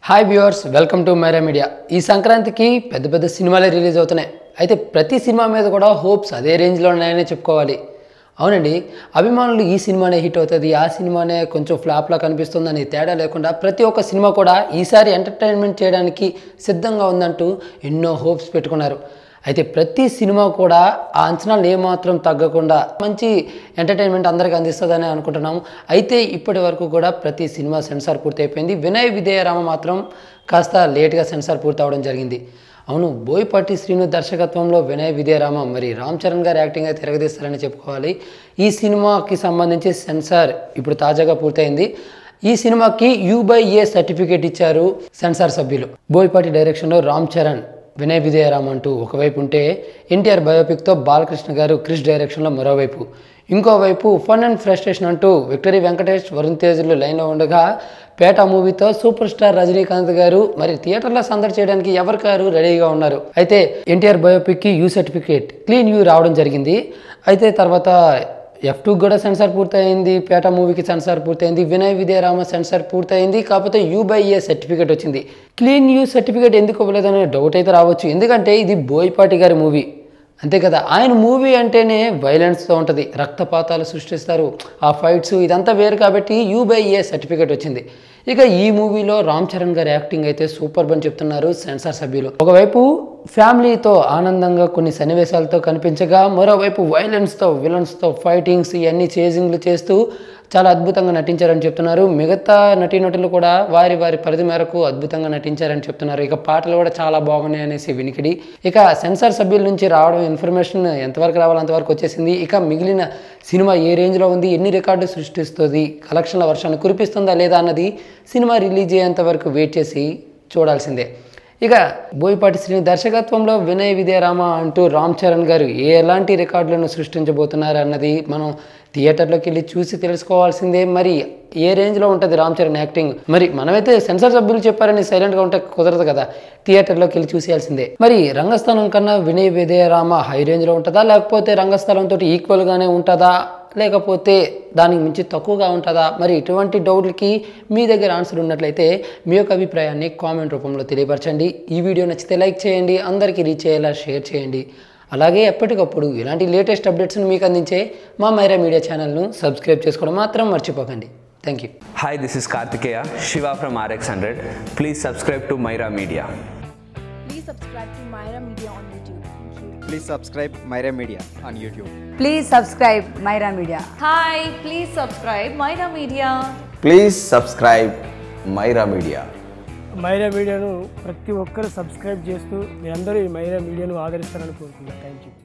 Hi viewers, welcome to Myra Media. ఈ సంక్రాంతికి పెద్ద పెద్ద సినిమాలే రిలీజ్ అవుతున్నాయి. అయితే ప్రతి సినిమా మీద కూడా హోప్స్ అదే రేంజ్లో ఉన్నాయనే చెప్పుకోవాలి. అవునండి, అభిమానులు ఈ సినిమానే హిట్ అవుతుంది, ఆ సినిమానే కొంచెం ఫ్లాప్లా కనిపిస్తుందని తేడా లేకుండా ప్రతి ఒక్క సినిమా కూడా ఈసారి ఎంటర్టైన్మెంట్ చేయడానికి సిద్ధంగా ఉందంటూ ఎన్నో హోప్స్ పెట్టుకున్నారు. అయితే ప్రతి సినిమా కూడా ఆ అంచనాలు ఏమాత్రం తగ్గకుండా మంచి ఎంటర్టైన్మెంట్ అందరికీ అందిస్తుందని అనుకుంటున్నాము. అయితే ఇప్పటి వరకు కూడా ప్రతి సినిమా సెన్సార్ పూర్తయిపోయింది. వినయ విధేయరామ మాత్రం కాస్త లేట్గా సెన్సార్ పూర్తి అవడం జరిగింది. అవును, బోయపాటి శ్రీను దర్శకత్వంలో వినయ విధేయరామ మరి రామ్ చరణ్ గారి యాక్టింగ్ అయితే తిరగదీస్తారని చెప్పుకోవాలి. ఈ సినిమాకి సంబంధించి సెన్సార్ ఇప్పుడు తాజాగా పూర్తయింది. ఈ సినిమాకి U/A సర్టిఫికేట్ ఇచ్చారు సెన్సార్ సభ్యులు. బోయపాటి డైరెక్షన్లో రామ్ చరణ్ వినయ విధేయరామ అంటూ ఒకవైపు ఉంటే, ఎన్టీఆర్ బయోపిక్తో బాలకృష్ణ గారు క్రిష్ డైరెక్షన్లో మరోవైపు, ఇంకోవైపు ఫన్ అండ్ ఫ్రస్ట్రేషన్ అంటూ విక్టరీ వెంకటేష్, వరుణ్ తేజ్లు లైన్లో ఉండగా, పేట మూవీతో సూపర్ స్టార్ రజనీకాంత్ గారు మరి థియేటర్లో సందడి చేయడానికి ఎవరికారు రెడీగా ఉన్నారు. అయితే ఎన్టీఆర్ బయోపిక్కి U సర్టిఫికేట్ క్లీన్ U రావడం జరిగింది. అయితే తర్వాత F2 కూడా సెన్సార్ పూర్తయింది, పేట మూవీకి సెన్సార్ పూర్తయింది, వినయ విధేయరామ సెన్సార్ పూర్తయింది. కాకపోతే U/A సర్టిఫికేట్ వచ్చింది. క్లీన్ U సర్టిఫికేట్ ఎందుకు ఇవ్వలేదనే డౌట్ అయితే రావచ్చు. ఎందుకంటే ఇది బోయపాటి గారి మూవీ, అంతే కదా. ఆయన మూవీ అంటేనే వైలెన్స్తో ఉంటుంది, రక్తపాతాలు సృష్టిస్తారు, ఆ ఫైట్స్ ఇదంతా వేరు. కాబట్టి U/A సర్టిఫికేట్ వచ్చింది. ఇక ఈ మూవీలో రామ్ చరణ్ గారి యాక్టింగ్ అయితే సూపర్ అని చెప్తున్నారు సెన్సార్ సభ్యులు. ఒకవైపు ఫ్యామిలీతో ఆనందంగా కొన్ని సన్నివేశాలతో కనిపించగా, మరోవైపు వైలెన్స్తో, విలన్స్తో ఫైటింగ్స్ ఇవన్నీ చేజింగ్లు చేస్తూ చాలా అద్భుతంగా నటించారని చెప్తున్నారు. మిగతా నటీనటులు కూడా వారి వారి పరిధి మేరకు అద్భుతంగా నటించారని చెప్తున్నారు. ఇక పాటలు కూడా చాలా బాగున్నాయి అనేసి వినికిడి. ఇక సెన్సార్ సభ్యుల నుంచి రావడం ఇన్ఫర్మేషన్ ఎంతవరకు రావాలో అంతవరకు వచ్చేసింది. ఇక మిగిలిన సినిమా ఏ రేంజ్లో ఉంది, ఎన్ని రికార్డు సృష్టిస్తుంది, కలెక్షన్ల వర్షాన్ని కురిపిస్తుందా లేదా అన్నది సినిమా రిలీజ్ అయ్యేంత వరకు వెయిట్ చేసి చూడాల్సిందే. ఇక బోయపాటి శ్రీను దర్శకత్వంలో వినయ విధేయరామ అంటూ రామ్ చరణ్ గారు ఎలాంటి రికార్డులను సృష్టించబోతున్నారు అన్నది మనం థియేటర్లోకి వెళ్ళి చూసి తెలుసుకోవాల్సిందే. మరి ఏ రేంజ్లో ఉంటుంది రామ్ చరణ్ యాక్టింగ్, మరి మనమైతే సెన్సార్ సభ్యులు చెప్పారని సైలెంట్గా ఉంటే కుదరదు కదా, థియేటర్లోకి వెళ్ళి చూసేయాల్సిందే. మరి రంగస్థలం కన్నా వినయ విధేయరామ హై రేంజ్లో ఉంటుందా, లేకపోతే రంగస్థలంతో ఈక్వల్గానే ఉంటుందా, లేకపోతే దానికి మించి తక్కువగా ఉంటుందా? మరి ఇటువంటి డౌట్లకి మీ దగ్గర ఆన్సర్ ఉన్నట్లయితే మీ యొక్క అభిప్రాయాన్ని కామెంట్ రూపంలో తెలియపరచండి. ఈ వీడియో నచ్చితే లైక్ చేయండి, అందరికీ రీచ్ అయ్యేలా షేర్ చేయండి. అలాగే ఎప్పటికప్పుడు ఇలాంటి లేటెస్ట్ అప్డేట్స్ని మీకు అందించే మా మైరా మీడియా ఛానల్ను సబ్స్క్రైబ్ చేసుకోవడం మాత్రం మర్చిపోకండి. Thank you. Hi, this is Karthikeya Shiva from RX100. Please subscribe to Myra Media. Please subscribe to Myra Media on YouTube. Thank you. Please subscribe Myra Media on YouTube. Please subscribe Myra Media. Hi, please subscribe Myra Media. Please subscribe Myra Media. Myra మీడియాను ప్రతి ఒక్కరు subscribe చేస్తూ మీరందరూ ఈ మైరా మీడియాను ఆదరిస్తారని కోరుకుంటున్నాను. Thank you.